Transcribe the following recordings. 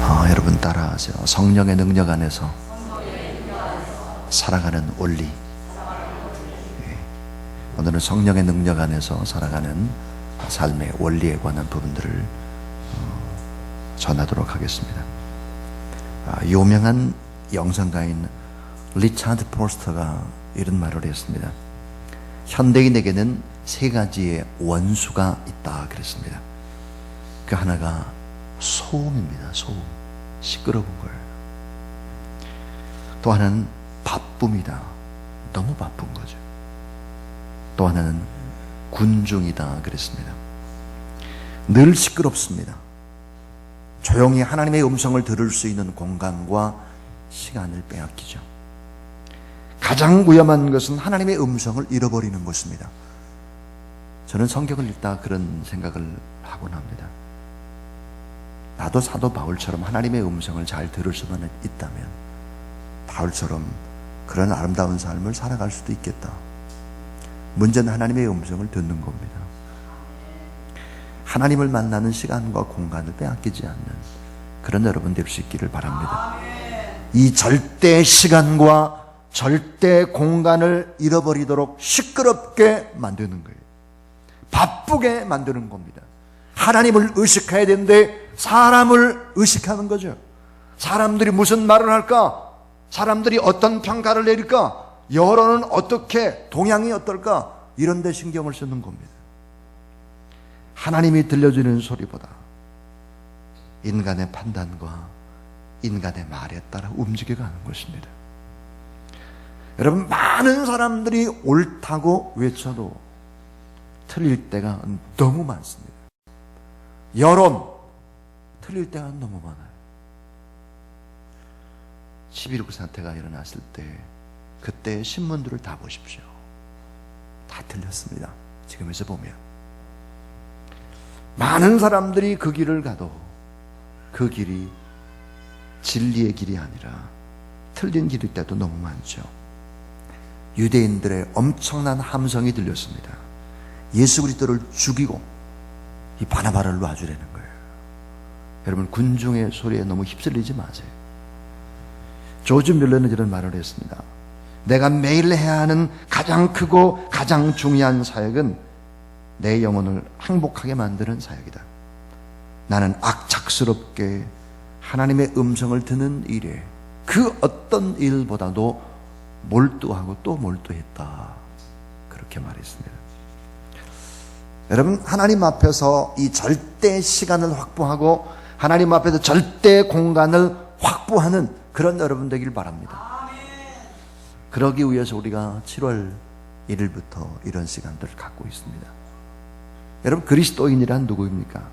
여러분 따라하세요. 성령의 능력 안에서 살아가는 원리. 오늘은 성령의 능력 안에서 살아가는 삶의 원리에 관한 부분들을 전하도록 하겠습니다. 유명한 영상가인 리차드 포스터가 이런 말을 했습니다. 현대인에게는 세 가지의 원수가 있다 그랬습니다. 그 하나가 소음입니다. 소음. 시끄러운 거예요. 또 하나는 바쁨이다. 너무 바쁜 거죠. 또 하나는 군중이다 그랬습니다. 늘 시끄럽습니다. 조용히 하나님의 음성을 들을 수 있는 공간과 시간을 빼앗기죠. 가장 위험한 것은 하나님의 음성을 잃어버리는 것입니다. 저는 성경을 읽다 그런 생각을 하곤 합니다. 나도 사도 바울처럼 하나님의 음성을 잘 들을 수만 있다면 바울처럼 그런 아름다운 삶을 살아갈 수도 있겠다. 문제는 하나님의 음성을 듣는 겁니다. 하나님을 만나는 시간과 공간을 빼앗기지 않는 그런 여러분 될 수 있기를 바랍니다. 이 절대 시간과 절대 공간을 잃어버리도록 시끄럽게 만드는 거예요. 바쁘게 만드는 겁니다. 하나님을 의식해야 되는데 사람을 의식하는 거죠. 사람들이 무슨 말을 할까? 사람들이 어떤 평가를 내릴까? 여론은 어떻게, 동향이 어떨까? 이런 데 신경을 쓰는 겁니다. 하나님이 들려주는 소리보다 인간의 판단과 인간의 말에 따라 움직여가는 것입니다. 여러분, 많은 사람들이 옳다고 외쳐도 틀릴 때가 너무 많습니다. 여론, 틀릴 때가 너무 많아요. 11.19 사태가 일어났을 때 그때 신문들을 다 보십시오. 다 틀렸습니다. 지금에서 보면 많은 사람들이 그 길을 가도 그 길이 진리의 길이 아니라 틀린 길일 때도 너무 많죠. 유대인들의 엄청난 함성이 들렸습니다. 예수 그리스도를 죽이고 이 바나바를 놔주라는 거예요. 여러분, 군중의 소리에 너무 휩쓸리지 마세요. 조지 밀러는 이런 말을 했습니다. 내가 매일 해야 하는 가장 크고 가장 중요한 사역은 내 영혼을 행복하게 만드는 사역이다. 나는 악착스럽게 하나님의 음성을 듣는 일에 그 어떤 일보다도 몰두하고 또 몰두했다. 그렇게 말했습니다. 여러분, 하나님 앞에서 이 절대 시간을 확보하고 하나님 앞에서 절대 공간을 확보하는 그런 여러분 되길 바랍니다. 그러기 위해서 우리가 7월 1일부터 이런 시간들을 갖고 있습니다. 여러분, 그리스도인이란 누구입니까?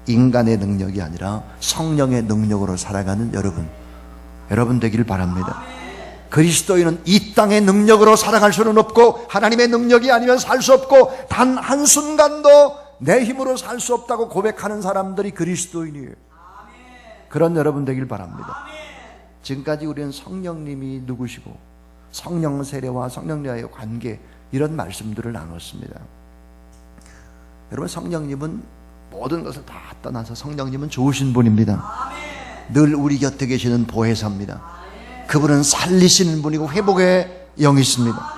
인간의 능력이 아니라 성령의 능력으로 살아가는 여러분 되길 바랍니다. 그리스도인은 이 땅의 능력으로 살아갈 수는 없고 하나님의 능력이 아니면 살 수 없고 단 한순간도 내 힘으로 살 수 없다고 고백하는 사람들이 그리스도인이에요. 그런 여러분 되길 바랍니다. 지금까지 우리는 성령님이 누구시고 성령 세례와 성령과의 관계, 이런 말씀들을 나눴습니다. 여러분, 성령님은 모든 것을 다 떠나서 성령님은 좋으신 분입니다. 늘 우리 곁에 계시는 보혜사입니다. 그분은 살리시는 분이고 회복의 영이십니다.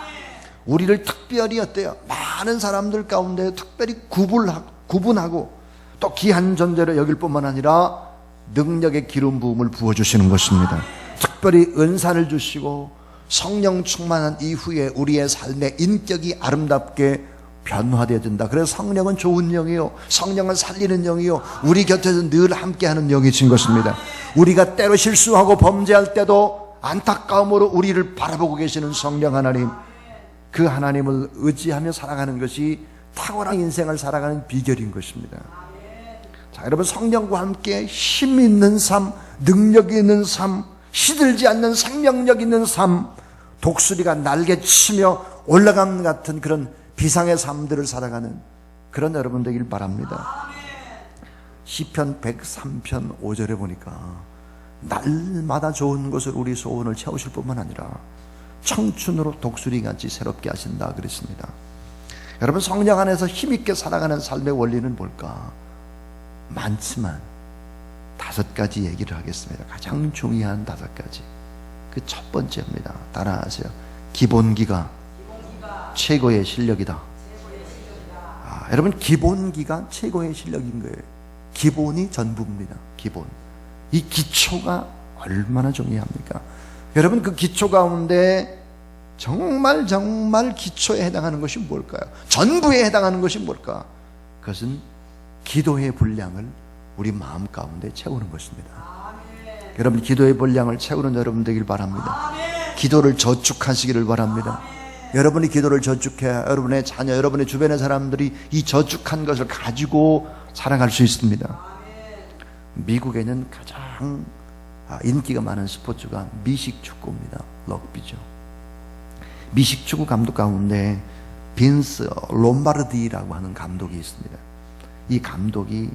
우리를 특별히 어때요? 많은 사람들 가운데 특별히 구분하고 또 귀한 존재로 여길 뿐만 아니라 능력의 기름 부음을 부어주시는 것입니다. 특별히 은사를 주시고 성령 충만한 이후에 우리의 삶의 인격이 아름답게 변화되어진다. 그래서 성령은 좋은 영이요, 성령은 살리는 영이요, 우리 곁에서 늘 함께하는 영이신 것입니다. 우리가 때로 실수하고 범죄할 때도 안타까움으로 우리를 바라보고 계시는 성령 하나님, 그 하나님을 의지하며 살아가는 것이 탁월한 인생을 살아가는 비결인 것입니다. 자, 여러분, 성령과 함께 힘 있는 삶, 능력 있는 삶, 시들지 않는 생명력 있는 삶, 독수리가 날개치며 올라감 같은 그런 비상의 삶들을 살아가는 그런 여러분 되길 바랍니다. 시편 103편 5절에 보니까 날마다 좋은 것을 우리 소원을 채우실 뿐만 아니라 청춘으로 독수리같이 새롭게 하신다 그랬습니다. 여러분, 성령 안에서 힘있게 살아가는 삶의 원리는 뭘까? 많지만 5가지 얘기를 하겠습니다. 가장 중요한 5가지. 그 첫 번째입니다. 따라하세요. 기본기가 최고의 실력이다. 여러분, 기본기가 최고의 실력인 거예요. 기본이 전부입니다. 기본. 이 기초가 얼마나 중요합니까? 여러분, 그 기초 가운데 정말 기초에 해당하는 것이 뭘까요? 전부에 해당하는 것이 뭘까? 그것은 기도의 분량을 우리 마음 가운데 채우는 것입니다. 아멘. 여러분, 기도의 분량을 채우는 여러분 되길 바랍니다. 아멘. 기도를 저축하시기를 바랍니다. 아멘. 여러분이 기도를 저축해야 여러분의 자녀, 여러분의 주변의 사람들이 이 저축한 것을 가지고 살아갈 수 있습니다. 아멘. 미국에는 가장 인기가 많은 스포츠가 미식축구입니다. 럭비죠. 미식축구 감독 가운데 빈스 롬바르디라고 하는 감독이 있습니다. 이 감독이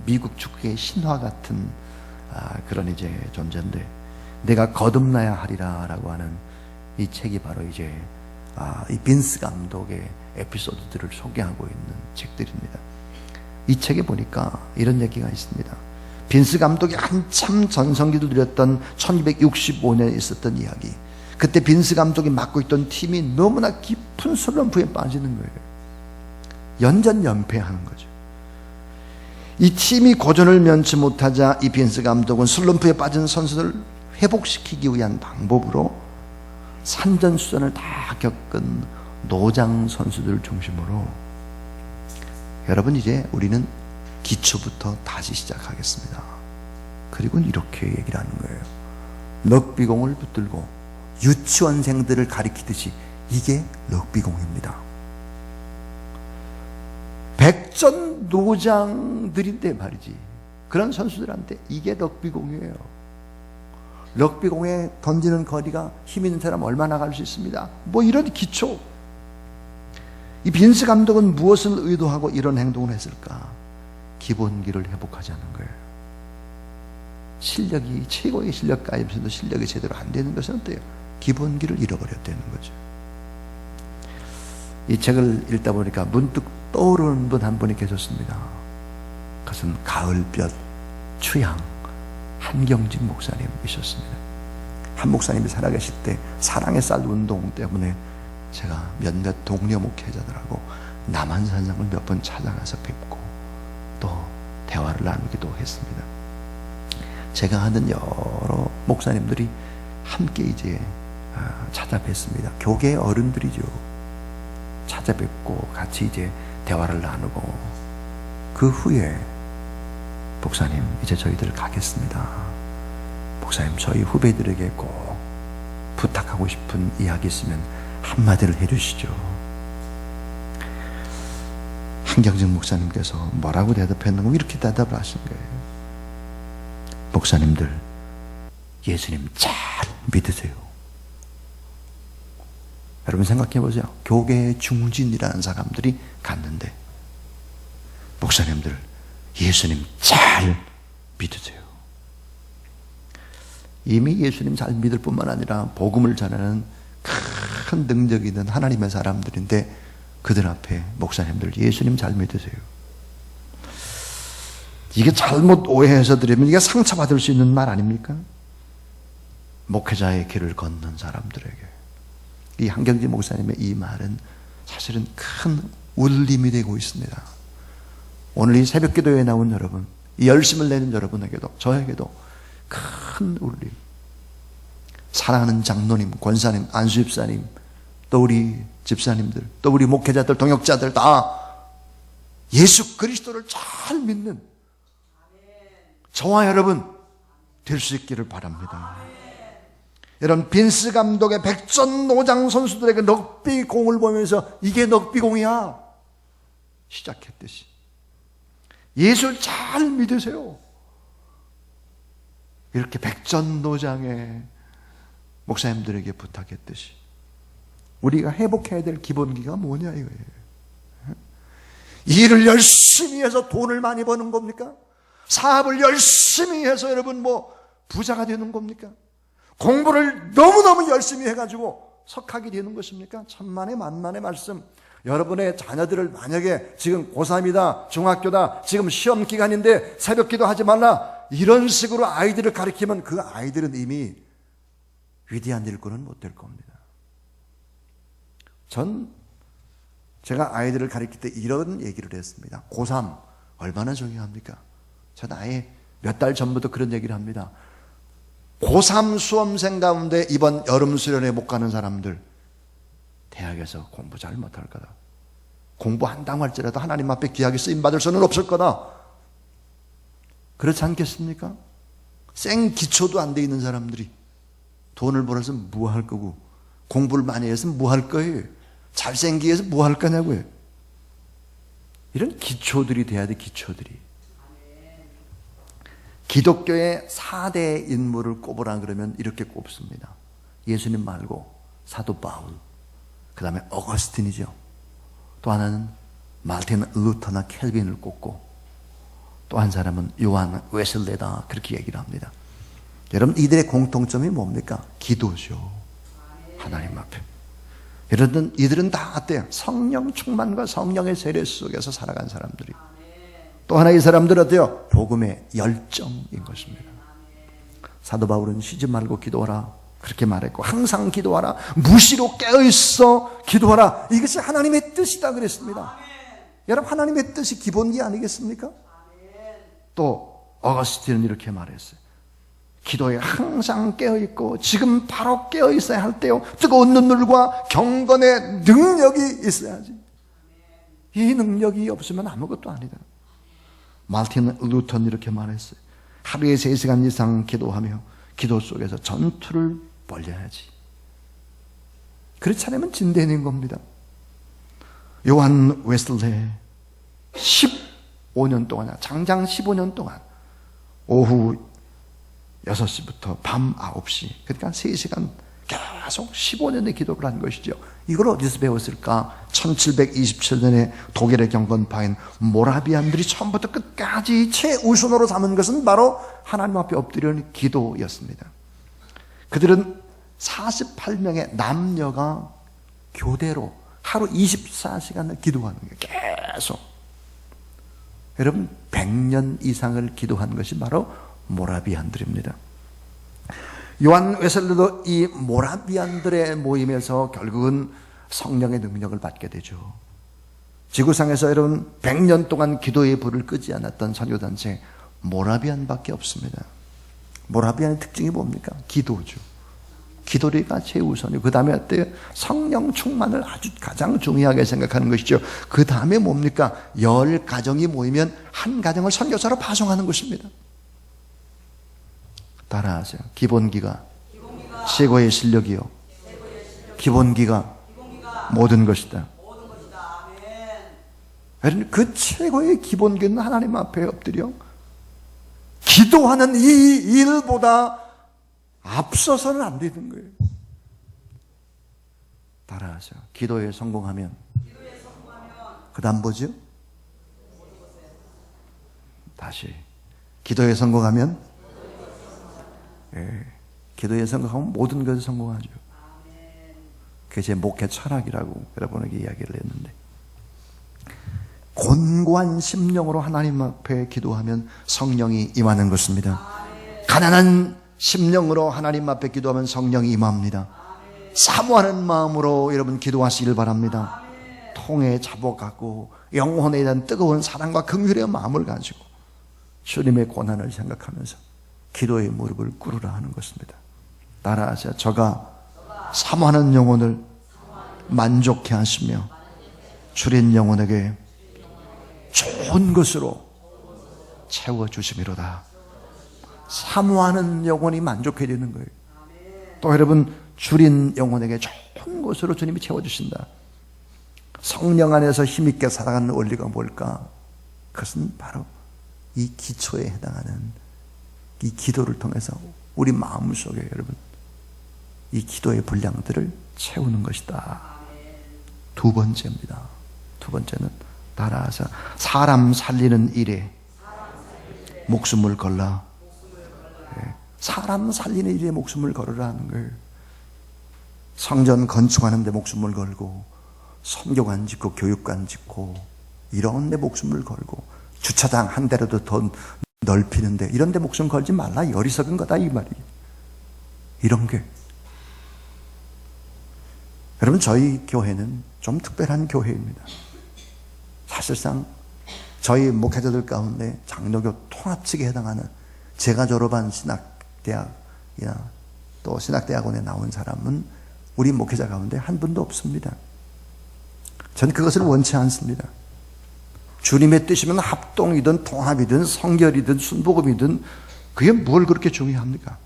미국 축구의 신화 같은 그런 이제 존재인데, 내가 거듭나야 하리라라고 하는 이 책이 바로 이제 이 빈스 감독의 에피소드들을 소개하고 있는 책들입니다. 이 책에 보니까 이런 얘기가 있습니다. 빈스 감독이 한참 전성기를 누렸던 1265년에 있었던 이야기. 그때 빈스 감독이 맡고 있던 팀이 너무나 깊은 슬럼프에 빠지는 거예요. 연전연패하는 거죠. 이 팀이 고전을 면치 못하자 이 빈스 감독은 슬럼프에 빠진 선수들을 회복시키기 위한 방법으로 산전수전을 다 겪은 노장 선수들 중심으로, 여러분, 이제 우리는 기초부터 다시 시작하겠습니다. 그리고 이렇게 얘기를 하는 거예요. 럭비공을 붙들고 유치원생들을 가리키듯이 이게 럭비공입니다. 백전노장들인데 말이지, 그런 선수들한테 이게 럭비공이에요. 럭비공에 던지는 거리가 힘 있는 사람 얼마나 갈 수 있습니다. 뭐 이런 기초. 이 빈스 감독은 무엇을 의도하고 이런 행동을 했을까? 기본기를 회복하자는 거예요. 실력이 최고의 실력가이면서도 실력이 제대로 안 되는 것은 어때요? 기본기를 잃어버렸다는 거죠. 이 책을 읽다 보니까 문득 떠오르는 분 한 분이 계셨습니다. 그것은 가을볕 추양 한경직 목사님이셨습니다. 한 목사님이 살아계실 때 사랑의 쌀 운동 때문에 제가 몇몇 동료 목회자들하고 남한산성을 몇 번 찾아가서 뵙고 또 대화를 나누기도 했습니다. 제가 아는 여러 목사님들이 함께 이제 찾아뵙습니다. 교계 어른들이죠. 찾아뵙고 같이 이제 대화를 나누고, 그 후에 목사님, 이제 저희들 가겠습니다. 목사님, 저희 후배들에게 꼭 부탁하고 싶은 이야기 있으면 한마디를 해주시죠. 한경직 목사님께서 뭐라고 대답했는가, 이렇게 대답을 하신 거예요. 목사님들, 예수님 잘 믿으세요. 여러분 생각해 보세요. 교계 중진이라는 사람들이 갔는데, 목사님들, 예수님 잘 믿으세요. 이미 예수님 잘 믿을 뿐만 아니라 복음을 전하는 큰 능력이 있는 하나님의 사람들인데, 그들 앞에 목사님들, 예수님 잘 믿으세요. 이게 잘못 오해해서 들으면 이게 상처받을 수 있는 말 아닙니까? 목회자의 길을 걷는 사람들에게 이 한경직 목사님의 이 말은 사실은 큰 울림이 되고 있습니다. 오늘 이 새벽 기도에 나온 여러분, 이 열심을 내는 여러분에게도, 저에게도 큰 울림. 사랑하는 장로님, 권사님, 안수집사님, 또 우리 집사님들, 또 우리 목회자들, 동역자들 다 예수 그리스도를 잘 믿는 저와 여러분 될 수 있기를 바랍니다. 여러분, 빈스 감독의 백전노장 선수들에게 럭비공을 보면서 이게 럭비공이야 시작했듯이 예수를 잘 믿으세요. 이렇게 백전노장의 목사님들에게 부탁했듯이 우리가 회복해야 될 기본기가 뭐냐 이거예요. 일을 열심히 해서 돈을 많이 버는 겁니까? 사업을 열심히 해서 여러분 뭐 부자가 되는 겁니까? 공부를 너무너무 열심히 해가지고 석학이 되는 것입니까? 천만의 만만의 말씀. 여러분의 자녀들을 만약에 지금 고3이다, 중학교다, 지금 시험 기간인데 새벽 기도 하지 말라, 이런 식으로 아이들을 가르치면 그 아이들은 이미 위대한 일꾼은 못 될 겁니다. 제가 아이들을 가르칠 때 이런 얘기를 했습니다. 고3 얼마나 중요합니까? 전 아예 몇 달 전부터 그런 얘기를 합니다. 고3 수험생 가운데 이번 여름 수련회 못 가는 사람들, 대학에서 공부 잘 못할 거다. 공부한다고 할지라도 하나님 앞에 귀하게 쓰임받을 수는 없을 거다. 그렇지 않겠습니까? 생 기초도 안 돼 있는 사람들이 돈을 벌어서 뭐 할 거고, 공부를 많이 해서 뭐 할 거예요? 잘생기게 해서 뭐 할 거냐고요. 이런 기초들이 돼야 돼. 기초들이. 기독교의 4대 인물을 꼽으라 그러면 이렇게 꼽습니다. 예수님 말고 사도 바울, 그 다음에 어거스틴이죠. 또 하나는 마틴 루터나 켈빈을 꼽고, 또 한 사람은 요한 웨슬레다, 그렇게 얘기를 합니다. 여러분, 이들의 공통점이 뭡니까? 기도죠. 하나님 앞에. 여러분, 이들은 다 어때요? 성령 충만과 성령의 세례 속에서 살아간 사람들이. 또 하나 이 사람들은 어때요? 복음의 열정인 것입니다. 사도 바울은 쉬지 말고 기도하라, 그렇게 말했고, 항상 기도하라, 무시로 깨어있어 기도하라, 이것이 하나님의 뜻이다 그랬습니다. 여러분, 하나님의 뜻이 기본기 아니겠습니까? 또 어거스틴은 이렇게 말했어요. 기도에 항상 깨어있고 지금 바로 깨어있어야 할 때요, 뜨거운 눈물과 경건의 능력이 있어야지. 이 능력이 없으면 아무것도 아니다. 마틴 루터는 이렇게 말했어요. 하루에 3시간 이상 기도하며 기도 속에서 전투를 벌여야지. 그렇지 않으면 진대는 겁니다. 요한 웨슬레 15년 동안, 장장 15년 동안 오후 6시부터 밤 9시, 그러니까 3시간 계속 15년의 기도를 한 것이죠. 이걸 어디서 배웠을까? 1727년에 독일의 경건파인 모라비안들이 처음부터 끝까지 최우선으로 삼은 것은 바로 하나님 앞에 엎드리는 기도였습니다. 그들은 48명의 남녀가 교대로 하루 24시간을 기도하는 거예요. 계속. 여러분, 100년 이상을 기도한 것이 바로 모라비안들입니다. 요한 웨슬레도 이 모라비안들의 모임에서 결국은 성령의 능력을 받게 되죠. 지구상에서 여러분 100년 동안 기도의 불을 끄지 않았던 선교단체 모라비안밖에 없습니다. 모라비안의 특징이 뭡니까? 기도죠. 기도가 최우선이고, 그 다음에 어때요? 성령 충만을 아주 가장 중요하게 생각하는 것이죠. 그 다음에 뭡니까? 10가정이 모이면 한 가정을 선교사로 파송하는 것입니다. 따라하세요. 기본기가 최고의 실력이요, 기본기가 모든 것이다. 그 최고의 기본기는 하나님 앞에 엎드려 기도하는 이 일보다 앞서서는 안 되는 거예요. 따라하세요. 기도에 성공하면 그 다음 뭐죠? 다시 기도에 성공하면, 기도에 성공하면 모든 것에 성공하죠. 그게 제 목회 철학이라고 여러분에게 이야기를 했는데, 곤고한 심령으로 하나님 앞에 기도하면 성령이 임하는 것입니다. 가난한 심령으로 하나님 앞에 기도하면 성령이 임합니다. 사모하는 마음으로 여러분 기도하시길 바랍니다. 통에 자복하고 영혼에 대한 뜨거운 사랑과 긍휼의 마음을 가지고 주님의 고난을 생각하면서 기도의 무릎을 꿇으라 하는 것입니다. 따라하세요. 저가 사모하는 영혼을 만족해 하시며 주린 영혼에게 좋은 것으로 채워주시미로다. 사모하는 영혼이 만족해지는 거예요. 또 여러분, 줄인 영혼에게 좋은 것으로 주님이 채워주신다. 성령 안에서 힘있게 살아가는 원리가 뭘까? 그것은 바로 이 기초에 해당하는 이 기도를 통해서 우리 마음속에 여러분 이 기도의 분량들을 채우는 것이다. 두 번째입니다. 두 번째는 따라서 사람 살리는 일에 목숨을 걸라. 사람 살리는 일에 목숨을 걸으라 하는 거예요. 성전 건축하는 데 목숨을 걸고, 선교관 짓고 교육관 짓고, 이런 데 목숨을 걸고, 주차장 한 대라도 더 넓히는데 이런 데 목숨 걸지 말라. 이 어리석은 거다 이 말이에요. 이런 게. 여러분, 저희 교회는 좀 특별한 교회입니다. 사실상 저희 목회자들 가운데 장로교 통합측에 해당하는 제가 졸업한 신학대학이나 또 신학대학원에 나온 사람은 우리 목회자 가운데 한 분도 없습니다. 전 그것을 원치 않습니다. 주님의 뜻이면 합동이든 통합이든 성결이든 순복음이든 그게 뭘 그렇게 중요합니까?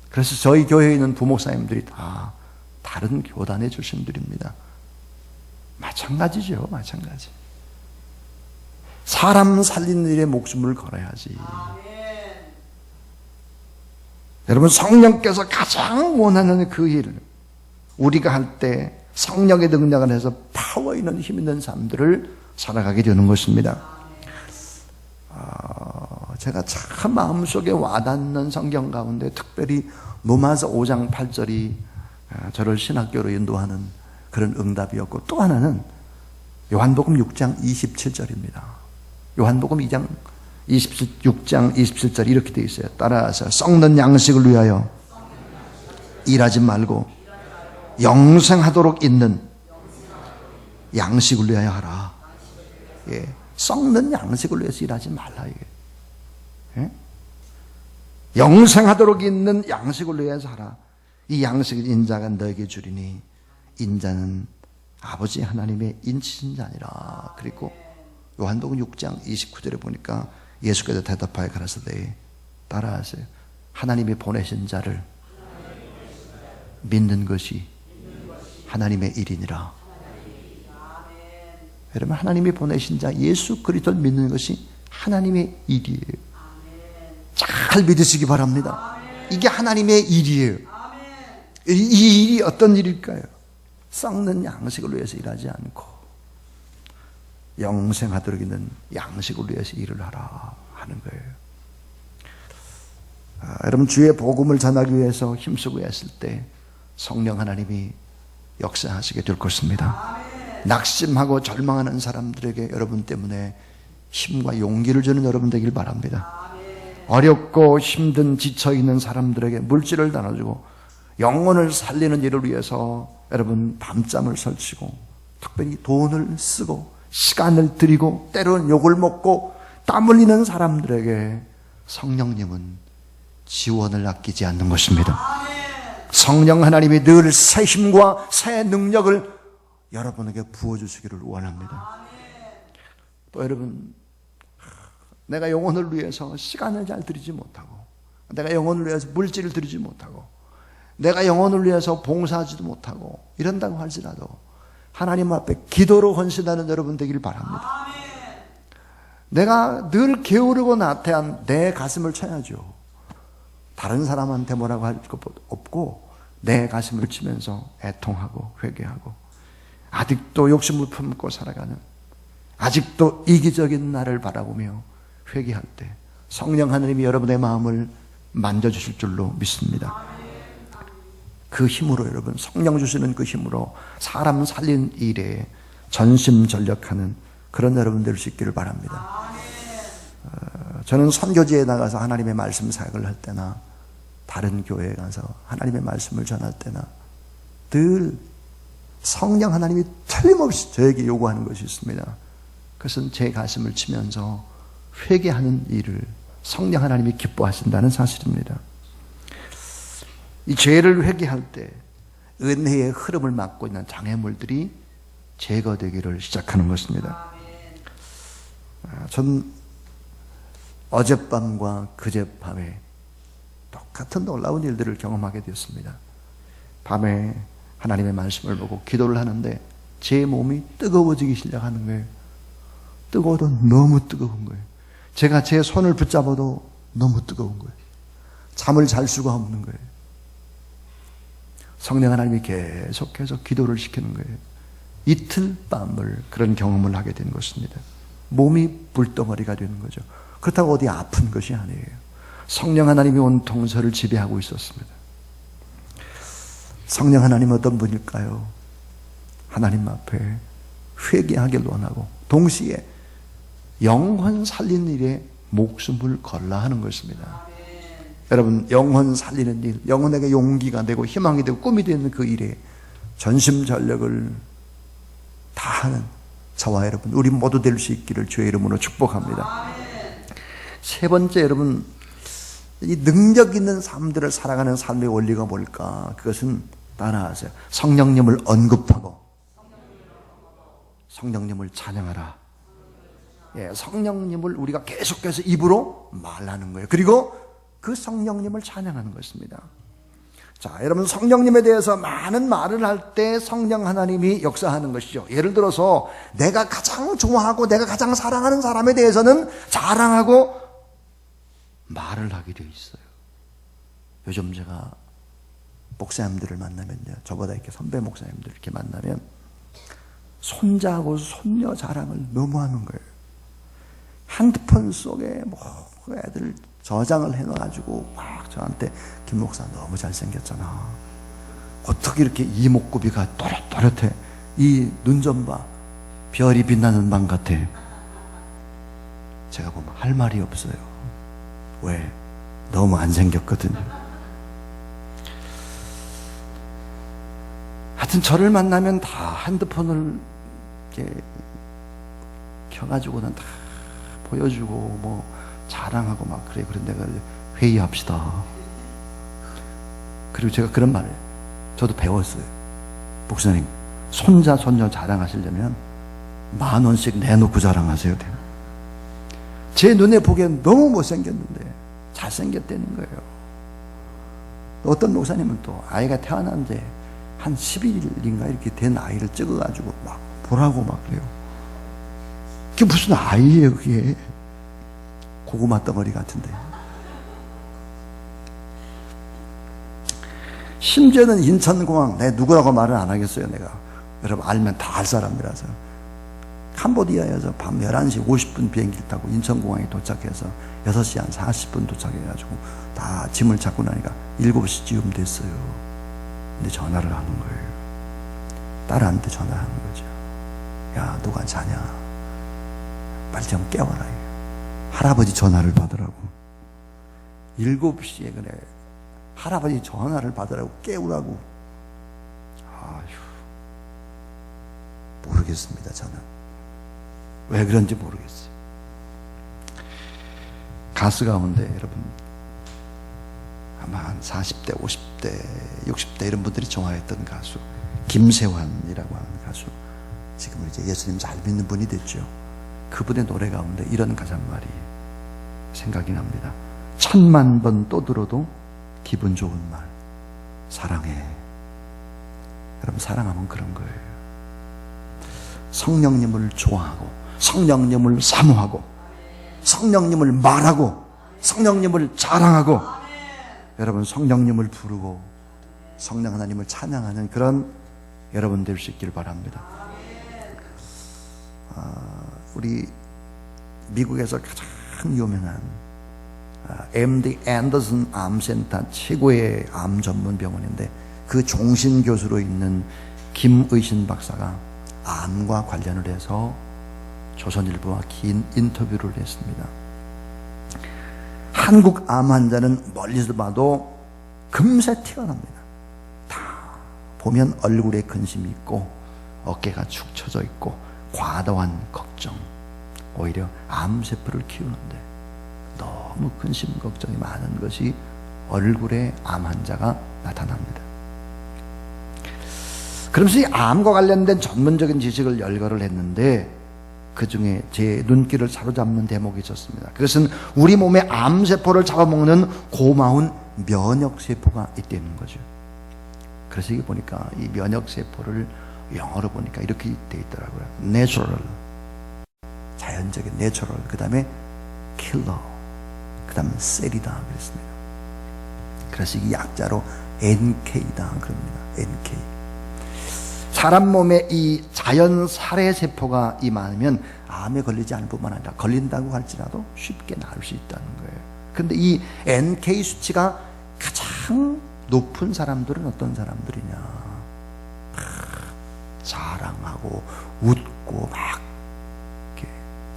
그래서 저희 교회에 있는 부목사님들이 다 다른 교단의 출신들입니다. 마찬가지죠. 마찬가지. 사람 살리는 일에 목숨을 걸어야지. 여러분, 성령께서 가장 원하는 그 일, 우리가 할 때 성령의 능력을 해서 파워 있는 힘 있는 삶들을 살아가게 되는 것입니다. 제가 참 마음속에 와닿는 성경 가운데 특별히 로마서 5장 8절이 저를 신학교로 인도하는 그런 응답이었고, 또 하나는 요한복음 6장 27절입니다. 요한복음 2장 6장 27절 이렇게 되어 있어요. 따라서 썩는 양식을 위하여 일하지 말고 영생하도록 있는 양식을 위하여 하라. 예, 썩는 양식을 위해서 일하지 말라. 이게. 예? 영생하도록 있는 양식을 위해서 하라. 이 양식을 인자가 너에게 주리니 인자는 아버지 하나님의 인치신 자니라. 그리고 요한복음 6장 29절에 보니까 예수께서 대답하여 가라사대 따라하세요. 하나님이 보내신 자를 믿는 것이 하나님의 일이니라. 여러분, 하나님이 보내신 자 예수 그리스도를 믿는 것이 하나님의 일이에요. 잘 믿으시기 바랍니다. 이게 하나님의 일이에요. 이 일이 어떤 일일까요? 썩는 양식을 위해서 일하지 않고 영생하도록 있는 양식을 위해서 일을 하라 하는 거예요. 여러분, 주의 복음을 전하기 위해서 힘쓰고 했을 때 성령 하나님이 역사하시게 될 것입니다. 낙심하고 절망하는 사람들에게 여러분 때문에 힘과 용기를 주는 여러분 되길 바랍니다. 어렵고 힘든 지쳐있는 사람들에게 물질을 나눠주고 영혼을 살리는 일을 위해서 여러분 밤잠을 설치고 특별히 돈을 쓰고 시간을 들이고 때로는 욕을 먹고 땀 흘리는 사람들에게 성령님은 지원을 아끼지 않는 것입니다. 성령 하나님이 늘 새 힘과 새 능력을 여러분에게 부어주시기를 원합니다. 또 여러분, 내가 영혼을 위해서 시간을 잘 들이지 못하고 내가 영혼을 위해서 물질을 들이지 못하고 내가 영혼을 위해서 봉사하지도 못하고 이런다고 할지라도 하나님 앞에 기도로 헌신하는 여러분 되길 바랍니다. 내가 늘 게으르고 나태한 내 가슴을 쳐야죠. 다른 사람한테 뭐라고 할 것 없고 내 가슴을 치면서 애통하고 회개하고 아직도 욕심을 품고 살아가는, 아직도 이기적인 나를 바라보며 회개할 때 성령 하나님이 여러분의 마음을 만져주실 줄로 믿습니다. 그 힘으로 여러분, 성령 주시는 그 힘으로 사람 살린 일에 전심전력하는 그런 여러분 될 수 있기를 바랍니다. 저는 선교지에 나가서 하나님의 말씀 사역을 할 때나 다른 교회에 가서 하나님의 말씀을 전할 때나 늘 성령 하나님이 틀림없이 저에게 요구하는 것이 있습니다. 그것은 제 가슴을 치면서 회개하는 일을 성령 하나님이 기뻐하신다는 사실입니다. 이 죄를 회개할 때 은혜의 흐름을 막고 있는 장애물들이 제거되기를 시작하는 것입니다. 전 어젯밤과 그젯밤에 똑같은 놀라운 일들을 경험하게 되었습니다. 밤에 하나님의 말씀을 보고 기도를 하는데 제 몸이 뜨거워지기 시작하는 거예요. 뜨거워도 너무 뜨거운 거예요. 제가 제 손을 붙잡아도 너무 뜨거운 거예요. 잠을 잘 수가 없는 거예요. 성령 하나님이 계속해서 기도를 시키는 거예요. 이틀 밤을 그런 경험을 하게 된 것입니다. 몸이 불덩어리가 되는 거죠. 그렇다고 어디 아픈 것이 아니에요. 성령 하나님이 온통 저를 지배하고 있었습니다. 성령 하나님 어떤 분일까요? 하나님 앞에 회개하기를 원하고 동시에 영혼 살리는 일에 목숨을 걸라 하는 것입니다. 여러분, 영혼 살리는 일, 영혼에게 용기가 되고 희망이 되고 꿈이 되는 그 일에 전심전력을 다하는 저와 여러분, 우리 모두 될 수 있기를 주의 이름으로 축복합니다. 세 번째, 여러분, 이 능력 있는 삶들을 살아가는 삶의 원리가 뭘까? 그것은 따라하세요. 성령님을 언급하고 성령님을 찬양하라. 예, 성령님을 우리가 계속해서 입으로 말하는 거예요. 그리고 그 성령님을 찬양하는 것입니다. 자, 여러분, 성령님에 대해서 많은 말을 할 때 성령 하나님이 역사하는 것이죠. 예를 들어서 내가 가장 좋아하고 내가 가장 사랑하는 사람에 대해서는 자랑하고 말을 하게 되어 있어요. 요즘 제가 목사님들을 만나면요, 저보다 이렇게 선배 목사님들 이렇게 만나면 손자하고 손녀 자랑을 너무 하는 거예요. 핸드폰 속에 뭐 애들 저장을 해놔가지고 막 저한테 김 목사 너무 잘생겼잖아. 어떻게 이렇게 이목구비가 또렷또렷해. 이 눈 좀 봐. 별이 빛나는 방 같아. 제가 보면 할 말이 없어요. 왜? 너무 안 생겼거든요. 하여튼 저를 만나면 다 핸드폰을 이렇게 켜가지고는 다 보여주고 뭐 자랑하고 막 그래. 그런데 내가 회의합시다. 그리고 제가 그런 말을 해요. 저도 배웠어요. 목사님, 손자 손녀 자랑하시려면 10,000원씩 내놓고 자랑하세요. 제 눈에 보기엔 너무 못생겼는데 잘생겼다는 거예요. 어떤 목사님은 또 아이가 태어난 지 한 10일인가 이렇게 된 아이를 찍어가지고 막 보라고 막 그래요. 그게 무슨 아이예요, 그게. 고구마 덩어리 같은데. 심지어는 인천공항, 내 누구라고 말을 안 하겠어요, 내가. 여러분 알면 다 알 사람이라서. 캄보디아에서 밤 11시 50분 비행기를 타고 인천공항에 도착해서 6시 한 40분 도착해가지고 다 짐을 찾고 나니까 7시쯤 됐어요. 근데 전화를 하는 거예요. 딸한테 전화하는 거죠. 야, 누가 자냐? 빨리 좀 깨워라. 할아버지 전화를 받으라고. 7시에 그래. 할아버지 전화를 받으라고 깨우라고. 아휴, 모르겠습니다, 저는. 왜 그런지 모르겠어요. 가수 가운데 여러분 아마 한 40대, 50대, 60대 이런 분들이 좋아했던 가수 김세환이라고 하는 가수, 지금 이제 예수님 잘 믿는 분이 됐죠. 그분의 노래 가운데 이런 가사말이 생각이 납니다. 1000만 번 또 들어도 기분 좋은 말, 사랑해. 여러분, 사랑하면 그런 거예요. 성령님을 좋아하고 성령님을 사모하고 성령님을 말하고 성령님을 자랑하고 여러분, 성령님을 부르고 성령 하나님을 찬양하는 그런 여러분 될 수 있기를 바랍니다. 우리 미국에서 가장 유명한 MD 앤더슨 암센터 최고의 암 전문 병원인데 그 종신 교수로 있는 김의신 박사가 암과 관련을 해서 조선일보와 긴 인터뷰를 했습니다. 한국 암 환자는 멀리서 봐도 금세 티가 납니다. 다 보면 얼굴에 근심이 있고 어깨가 축 처져 있고 과도한 걱정, 오히려 암세포를 키우는데 너무 근심 걱정이 많은 것이 얼굴에 암 환자가 나타납니다. 그러면서 이 암과 관련된 전문적인 지식을 열거를 했는데 그 중에 제 눈길을 사로잡는 대목이 있었습니다. 그것은 우리 몸의 암세포를 잡아먹는 고마운 면역세포가 있다는 거죠. 그래서 이게 보니까 이 면역세포를 영어로 보니까 이렇게 돼 있더라고요. Natural, 자연적인 Natural, 그 다음에 Killer, 그 다음에 셀이다 그랬습니다. 그래서 이 약자로 NK다 그럽니다. NK. 사람 몸에 이 자연 살해세포가 많으면 암에 걸리지 않을 뿐만 아니라 걸린다고 할지라도 쉽게 나을 수 있다는 거예요. 그런데 이 NK 수치가 가장 높은 사람들은 어떤 사람들이냐? 자랑하고 웃고 막 이렇게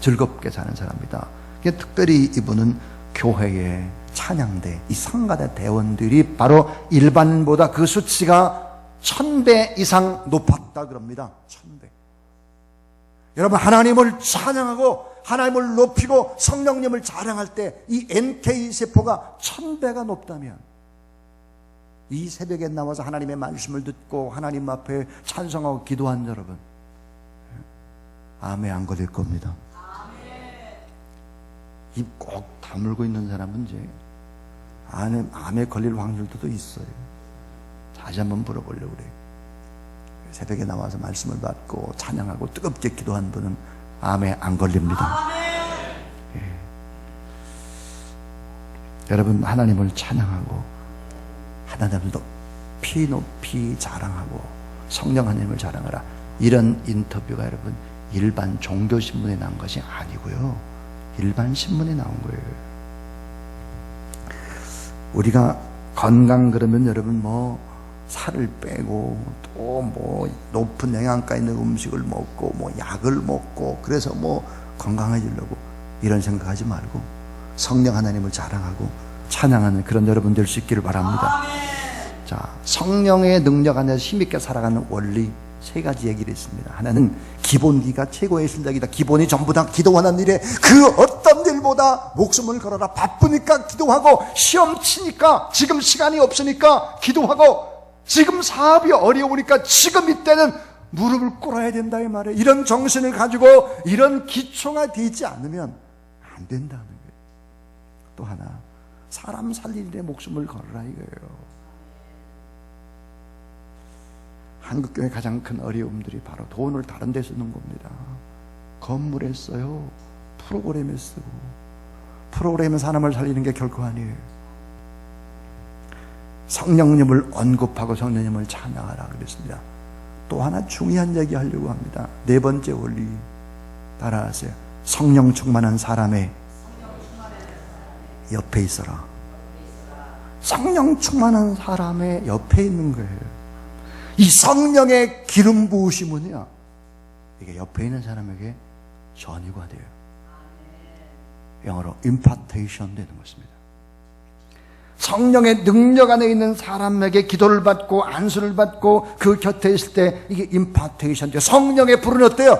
즐겁게 사는 사람이다. 특별히 이분은 교회의 찬양대, 이 성가대 대원들이 바로 일반보다 그 수치가 1000배 이상 높았다 그럽니다. 1000배. 여러분, 하나님을 찬양하고 하나님을 높이고 성령님을 자랑할 때 이 NK세포가 1000배가 높다면, 이 새벽에 나와서 하나님의 말씀을 듣고 하나님 앞에 찬송하고 기도한 여러분, 암에 안 걸릴 겁니다. 입 꼭 다물고 있는 사람은 이제 암에 걸릴 확률도 있어요. 다시 한번 물어보려고 그래요. 새벽에 나와서 말씀을 받고 찬양하고 뜨겁게 기도한 분은 암에 안 걸립니다. 예. 여러분, 하나님을 찬양하고 하나님을 높이 높이 자랑하고 성령 하나님을 자랑하라. 이런 인터뷰가 여러분 일반 종교신문에 나온 것이 아니고요, 일반 신문에 나온 거예요. 우리가 건강 그러면 여러분 뭐 살을 빼고 또 뭐 높은 영양가 있는 음식을 먹고 뭐 약을 먹고 그래서 뭐 건강해지려고 이런 생각하지 말고 성령 하나님을 자랑하고 찬양하는 그런 여러분 될 수 있기를 바랍니다. 자, 성령의 능력 안에서 힘있게 살아가는 원리 3가지 얘기를 했습니다. 하나는 기본기가 최고의 실력이다. 기본이 전부 다 기도하는 일에 그 어떤 일보다 목숨을 걸어라. 바쁘니까 기도하고, 시험 치니까 지금 시간이 없으니까 기도하고, 지금 사업이 어려우니까 지금 이때는 무릎을 꿇어야 된다 이 말이에요. 이런 정신을 가지고 이런 기초가 되지 않으면 안 된다는 거예요. 또 하나, 사람 살릴 일에 목숨을 걸어라 이거예요. 한국교회 가장 큰 어려움들이 바로 돈을 다른 데 쓰는 겁니다. 건물에 써요, 프로그램에 쓰고. 프로그램은 사람을 살리는 게 결코 아니에요. 성령님을 언급하고 성령님을 찬양하라 그랬습니다. 또 하나 중요한 얘기 하려고 합니다. 4번째 원리 따라하세요. 성령 충만한 사람의 옆에 있어라. 성령 충만한 사람의 옆에 있는 거예요. 이 성령의 기름 부으심은요, 이게 옆에 있는 사람에게 전이가 돼요. 영어로 impartation 되는 것입니다. 성령의 능력 안에 있는 사람에게 기도를 받고 안수를 받고 그 곁에 있을 때 이게 impartation 돼요. 성령의 불은 어때요?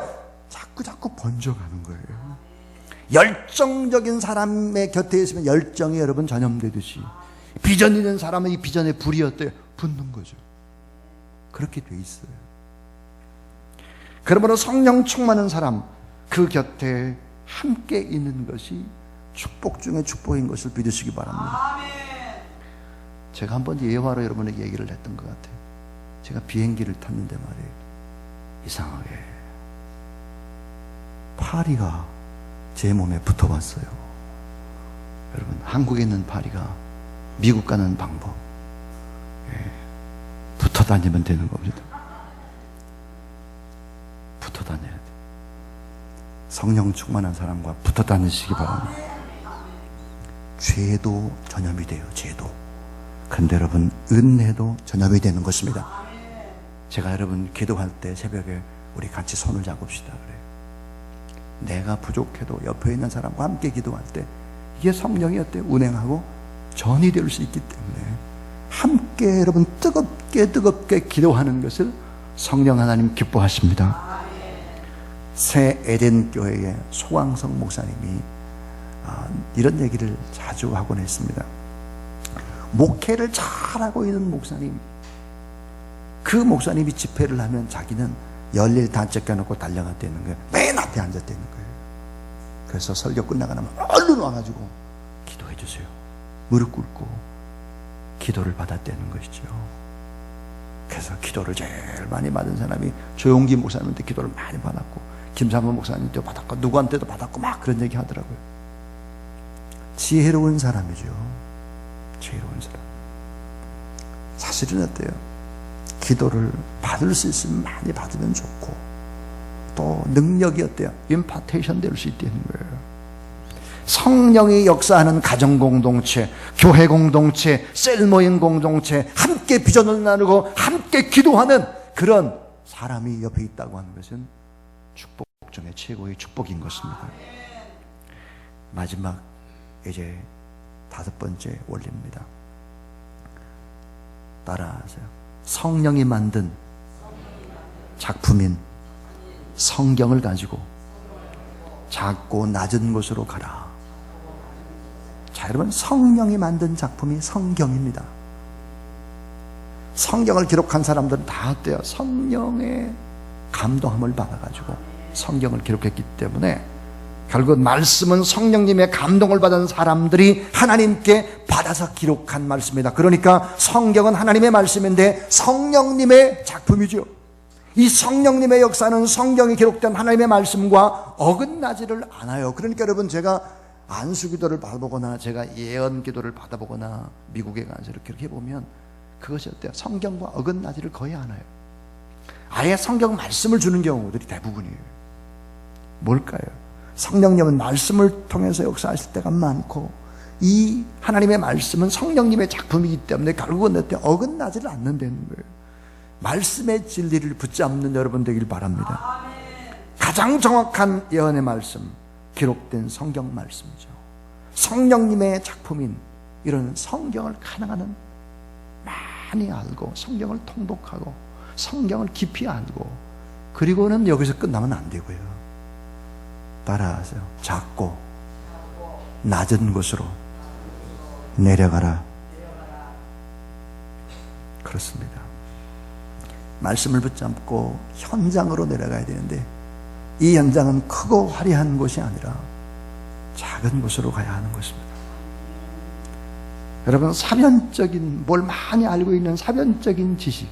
자꾸 번져가는 거예요. 열정적인 사람의 곁에 있으면 열정이 여러분 전염되듯이, 비전 있는 사람은 이 비전의 불이 어때요? 붙는 거죠. 그렇게 돼 있어요. 그러므로 성령 충만한 사람, 그 곁에 함께 있는 것이 축복 중에 축복인 것을 믿으시기 바랍니다. 제가 한번 예화로 여러분에게 얘기를 했던 것 같아요. 제가 비행기를 탔는데 말이에요, 이상하게 파리가 제 몸에 붙어왔어요. 여러분, 한국에 있는 파리가 미국 가는 방법, 붙어 다니면 되는 겁니다. 붙어 다녀야 돼. 성령 충만한 사람과 붙어 다니시기 바랍니다. 죄도 전염이 돼요. 죄도. 그런데 여러분, 은혜도 전염이 되는 것입니다. 제가 여러분 기도할 때 새벽에 우리 같이 손을 잡읍시다 그래요. 내가 부족해도 옆에 있는 사람과 함께 기도할 때 이게 성령이 어때? 운행하고 전이 될 수 있기 때문에 함께 여러분 뜨겁게 기도하는 것을 성령 하나님 기뻐하십니다. 새 에덴 교회의 소왕성 목사님이 이런 얘기를 자주 하곤 했습니다. 목회를 잘하고 있는 목사님, 그 목사님이 집회를 하면 자기는 열일 다 째껴놓고 달려갔다는 거예요. 맨 앞에 앉았다는 거예요. 그래서 설교 끝나고 나면 얼른 와가지고 기도해 주세요. 무릎 꿇고 기도를 받았다는 것이죠. 그래서 기도를 제일 많이 받은 사람이 조용기 목사님한테 기도를 많이 받았고, 김삼원 목사님한테도 받았고, 누구한테도 받았고 막 그런 얘기 하더라고요. 지혜로운 사람이죠. 지혜로운 사람. 사실은 어때요? 기도를 받을 수 있으면 많이 받으면 좋고, 또 능력이 어때요? 임파테이션 될 수 있다는 거예요. 성령이 역사하는 가정공동체, 교회공동체, 셀모임 공동체, 함께 비전을 나누고 함께 기도하는 그런 사람이 옆에 있다고 하는 것은 축복. 중에 최고의 축복인 것입니다. 마지막 이제 5번째 원리입니다. 따라하세요. 성령이 만든 작품인 성경을 가지고 작고 낮은 곳으로 가라. 자, 여러분, 성령이 만든 작품이 성경입니다. 성경을 기록한 사람들은 다 어때요? 성령의 감동함을 받아가지고 성경을 기록했기 때문에 결국 말씀은 성령님의 감동을 받은 사람들이 하나님께 받아서 기록한 말씀입니다. 그러니까 성경은 하나님의 말씀인데 성령님의 작품이죠. 이 성령님의 역사는 성경이 기록된 하나님의 말씀과 어긋나지를 않아요. 그러니까 여러분, 제가 안수기도를 받아보거나 제가 예언기도를 받아보거나 미국에 가서 이렇게 보면 그것이 어때요? 성경과 어긋나지를 거의 않아요. 아예 성경 말씀을 주는 경우들이 대부분이에요. 뭘까요? 성령님은 말씀을 통해서 역사하실 때가 많고 이 하나님의 말씀은 성령님의 작품이기 때문에 결국은 어때요? 어긋나지를 않는다는 거예요. 말씀의 진리를 붙잡는 여러분 되길 바랍니다. 가장 정확한 예언의 말씀, 기록된 성경 말씀이죠. 성령님의 작품인 이런 성경을 가능한 많이 알고 성경을 통독하고 성경을 깊이 알고 그리고는 여기서 끝나면 안 되고요. 따라하세요. 작고 낮은 곳으로 내려가라. 그렇습니다. 말씀을 붙잡고 현장으로 내려가야 되는데 이 현장은 크고 화려한 곳이 아니라 작은 곳으로 가야 하는 것입니다. 여러분, 사변적인 뭘 많이 알고 있는 사변적인 지식,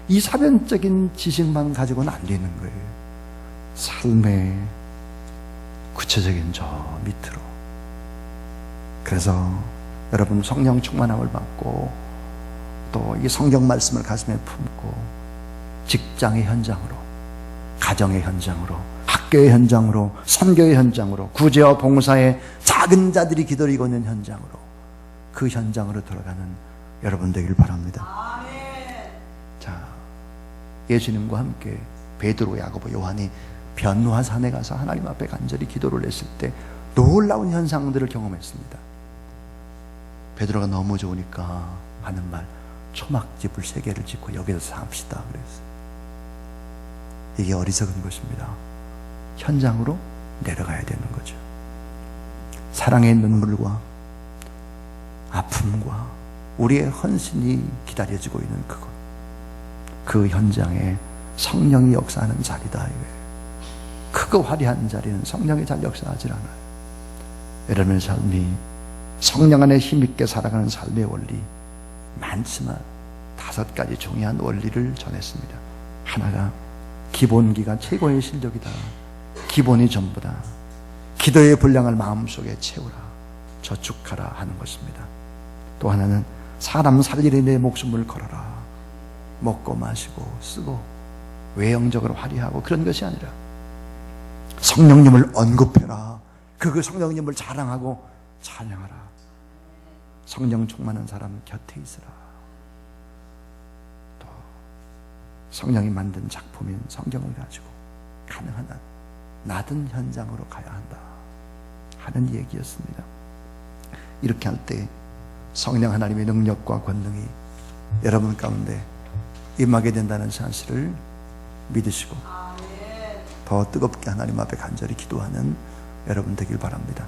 이 사변적인 지식만 가지고는 안 되는 거예요. 삶의 구체적인 저 밑으로. 그래서 여러분, 성령 충만함을 받고 또 이 성경 말씀을 가슴에 품고 직장의 현장으로, 가정의 현장으로, 학교의 현장으로, 선교의 현장으로, 구제와 봉사의 작은 자들이 기다리고 있는 현장으로, 그 현장으로 들어가는 여러분 되길 바랍니다. 자, 예수님과 함께 베드로, 야고보, 요한이 변화산에 가서 하나님 앞에 간절히 기도를 했을 때 놀라운 현상들을 경험했습니다. 베드로가 너무 좋으니까 하는 말, 초막집을 3개를 짓고 여기서 삽시다 그랬어요. 이게 어리석은 것입니다. 현장으로 내려가야 되는 거죠. 사랑의 눈물과 아픔과 우리의 헌신이 기다려지고 있는 그곳, 그 현장에 성령이 역사하는 자리다 이거예요. 크고 화려한 자리는 성령이 잘 역사하지 않아요. 여러분의 삶이 성령 안에 힘있게 살아가는 삶의 원리 많지만 5가지 중요한 원리를 전했습니다. 하나가 기본기가 최고의 실력이다. 기본이 전부다. 기도의 분량을 마음속에 채우라. 저축하라 하는 것입니다. 또 하나는 사람 살리려 내 목숨을 걸어라. 먹고 마시고 쓰고 외형적으로 화려하고 그런 것이 아니라 성령님을 언급해라. 그 성령님을 자랑하고 찬양하라. 성령 충만한 사람 곁에 있으라. 또 성령이 만든 작품인 성경을 가지고 가능한 한 낮은 현장으로 가야 한다 하는 얘기였습니다. 이렇게 할 때 성령 하나님의 능력과 권능이 여러분 가운데 임하게 된다는 사실을 믿으시고 더 뜨겁게 하나님 앞에 간절히 기도하는 여러분 되길 바랍니다.